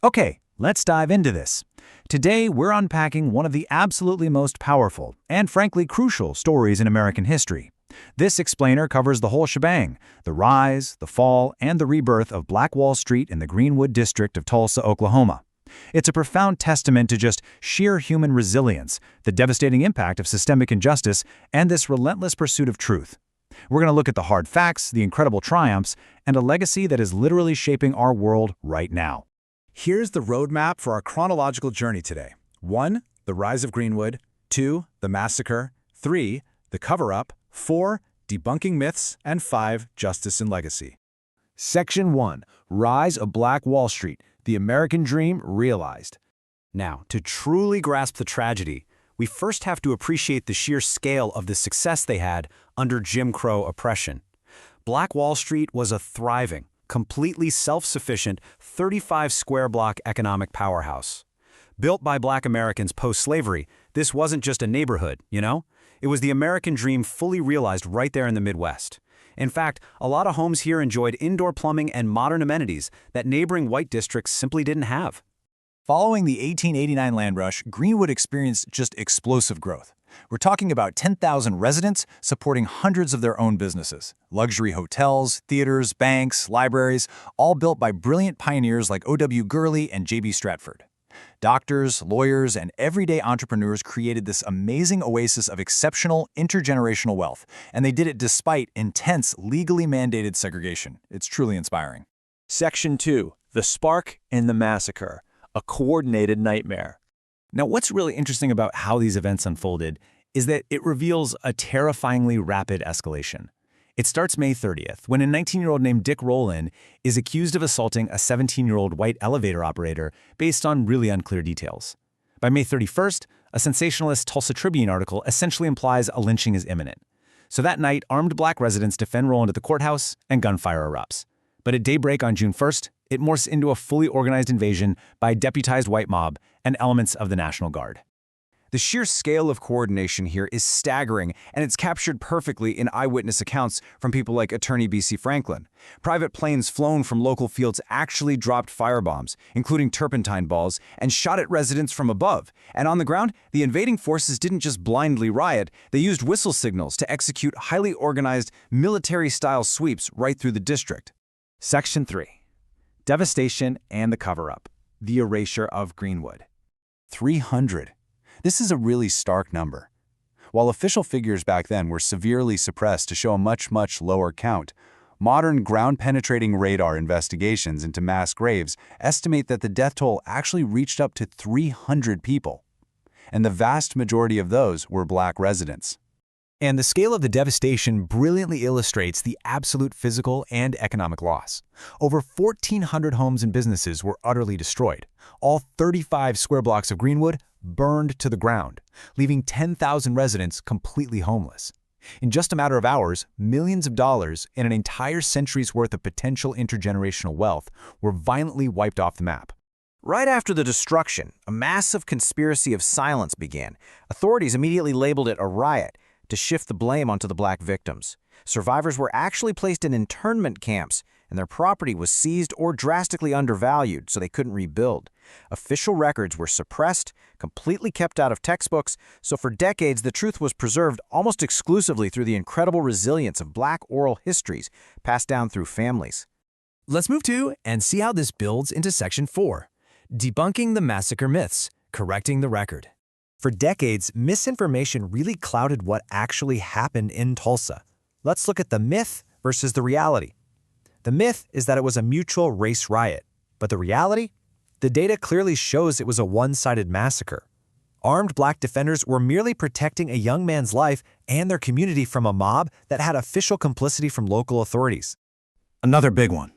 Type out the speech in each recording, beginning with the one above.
Okay, let's dive into this. Today, we're unpacking one of the absolutely most powerful and frankly crucial stories in American history. This explainer covers the whole shebang: the rise, the fall, and the rebirth of Black Wall Street in the Greenwood District of Tulsa, Oklahoma. It's a profound testament to just sheer human resilience, the devastating impact of systemic injustice, and this relentless pursuit of truth. We're going to look at the hard facts, the incredible triumphs, and a legacy that is literally shaping our world right now. Here's the roadmap for our chronological journey today. 1. The rise of Greenwood. 2. The massacre. 3. The cover-up. 4. Debunking myths. And 5. Justice and legacy. Section 1. Rise of Black Wall Street, the American Dream Realized. Now, to truly grasp the tragedy, we first have to appreciate the sheer scale of the success they had under Jim Crow oppression. Black Wall Street was a thriving, completely self-sufficient 35-square-block economic powerhouse. Built by Black Americans post-slavery, this wasn't just a neighborhood, It was the American dream fully realized right there in the Midwest. In fact, a lot of homes here enjoyed indoor plumbing and modern amenities that neighboring white districts simply didn't have. Following the 1889 land rush, Greenwood experienced just explosive growth. We're talking about 10,000 residents supporting hundreds of their own businesses. Luxury hotels, theaters, banks, libraries, all built by brilliant pioneers like O.W. Gurley and J.B. Stratford. Doctors, lawyers, and everyday entrepreneurs created this amazing oasis of exceptional intergenerational wealth, and they did it despite intense, legally mandated segregation. It's truly inspiring. Section 2. The Spark and the Massacre, a coordinated nightmare. Now, what's really interesting about how these events unfolded is that it reveals a terrifyingly rapid escalation. It starts May 30th, when a 19-year-old named Dick Rowland is accused of assaulting a 17-year-old white elevator operator based on really unclear details. By May 31st, a sensationalist Tulsa Tribune article essentially implies a lynching is imminent. So that night, armed Black residents defend Rowland at the courthouse, and gunfire erupts. But at daybreak on June 1st, it morphs into a fully organized invasion by a deputized white mob and elements of the National Guard. The sheer scale of coordination here is staggering, and it's captured perfectly in eyewitness accounts from people like attorney B.C. Franklin. Private planes flown from local fields actually dropped firebombs, including turpentine balls, and shot at residents from above. And on the ground, the invading forces didn't just blindly riot, they used whistle signals to execute highly organized, military-style sweeps right through the district. Section 3. Devastation and the cover-up. The erasure of Greenwood. 300. This is a really stark number. While official figures back then were severely suppressed to show a much lower count, modern ground-penetrating radar investigations into mass graves estimate that the death toll actually reached up to 300 people. And the vast majority of those were Black residents. And the scale of the devastation brilliantly illustrates the absolute physical and economic loss. Over 1,400 homes and businesses were utterly destroyed. All 35 square blocks of Greenwood burned to the ground, leaving 10,000 residents completely homeless. In just a matter of hours, millions of dollars and an entire century's worth of potential intergenerational wealth were violently wiped off the map. Right after the destruction, a massive conspiracy of silence began. Authorities immediately labeled it a riot to shift the blame onto the Black victims. Survivors were actually placed in internment camps, and their property was seized or drastically undervalued so they couldn't rebuild. Official records were suppressed, completely kept out of textbooks, so for decades the truth was preserved almost exclusively through the incredible resilience of Black oral histories passed down through families. Let's move to and see how this builds into Section 4. Debunking the massacre myths, correcting the record. For decades, misinformation really clouded what actually happened in Tulsa. Let's look at the myth versus the reality. The myth is that it was a mutual race riot, but the reality? The data clearly shows it was a one-sided massacre. Armed Black defenders were merely protecting a young man's life and their community from a mob that had official complicity from local authorities. Another big one.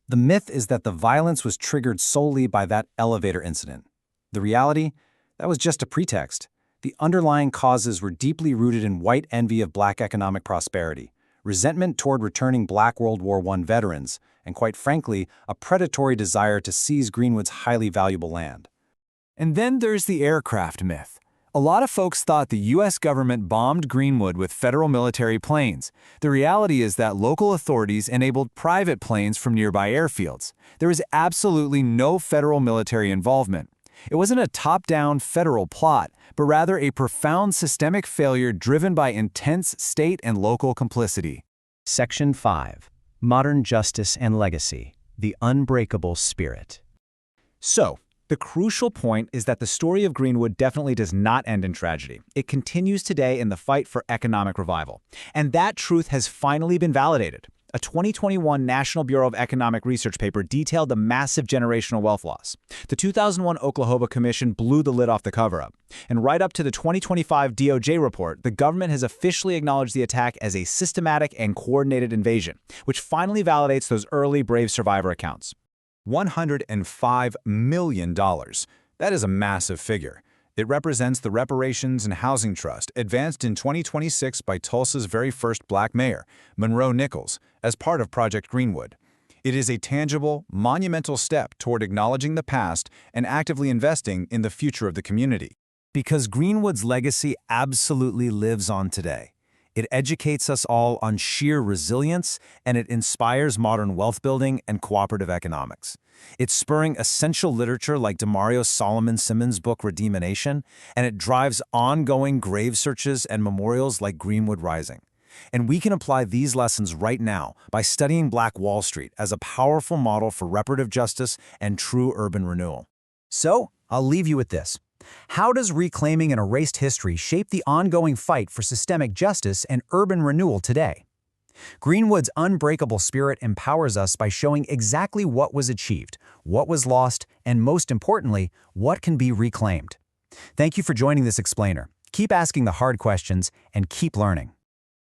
The myth is that the violence was triggered solely by that elevator incident. The reality? That was just a pretext. The underlying causes were deeply rooted in white envy of Black economic prosperity, resentment toward returning Black World War I veterans, and quite frankly, a predatory desire to seize Greenwood's highly valuable land. And then there's the aircraft myth. A lot of folks thought the U.S. government bombed Greenwood with federal military planes. The reality is that local authorities enabled private planes from nearby airfields. There was absolutely no federal military involvement. It wasn't a top-down federal plot, but rather a profound systemic failure driven by intense state and local complicity. Section 5. Modern Justice and Legacy. The Unbreakable Spirit. So, the crucial point is that the story of Greenwood definitely does not end in tragedy. It continues today in the fight for economic revival. And that truth has finally been validated. A 2021 National Bureau of Economic Research paper detailed the massive generational wealth loss. The 2001 Oklahoma Commission blew the lid off the cover-up. And right up to the 2025 DOJ report, the government has officially acknowledged the attack as a systematic and coordinated invasion, which finally validates those early brave survivor accounts. $105 million. That is a massive figure. It represents the reparations and housing trust advanced in 2026 by Tulsa's very first black mayor, Monroe Nichols, as part of Project Greenwood. It is a tangible, monumental step toward acknowledging the past and actively investing in the future of the community. Because Greenwood's legacy absolutely lives on today. It educates us all on sheer resilience, and it inspires modern wealth building and cooperative economics. It's spurring essential literature like Demario Solomon Simmons' book Redeem a Nation, and it drives ongoing grave searches and memorials like Greenwood Rising. And we can apply these lessons right now by studying Black Wall Street as a powerful model for reparative justice and true urban renewal. So, I'll leave you with this. How does reclaiming an erased history shape the ongoing fight for systemic justice and urban renewal today? Greenwood's unbreakable spirit empowers us by showing exactly what was achieved, what was lost, and most importantly, what can be reclaimed. Thank you for joining this explainer. Keep asking the hard questions and keep learning.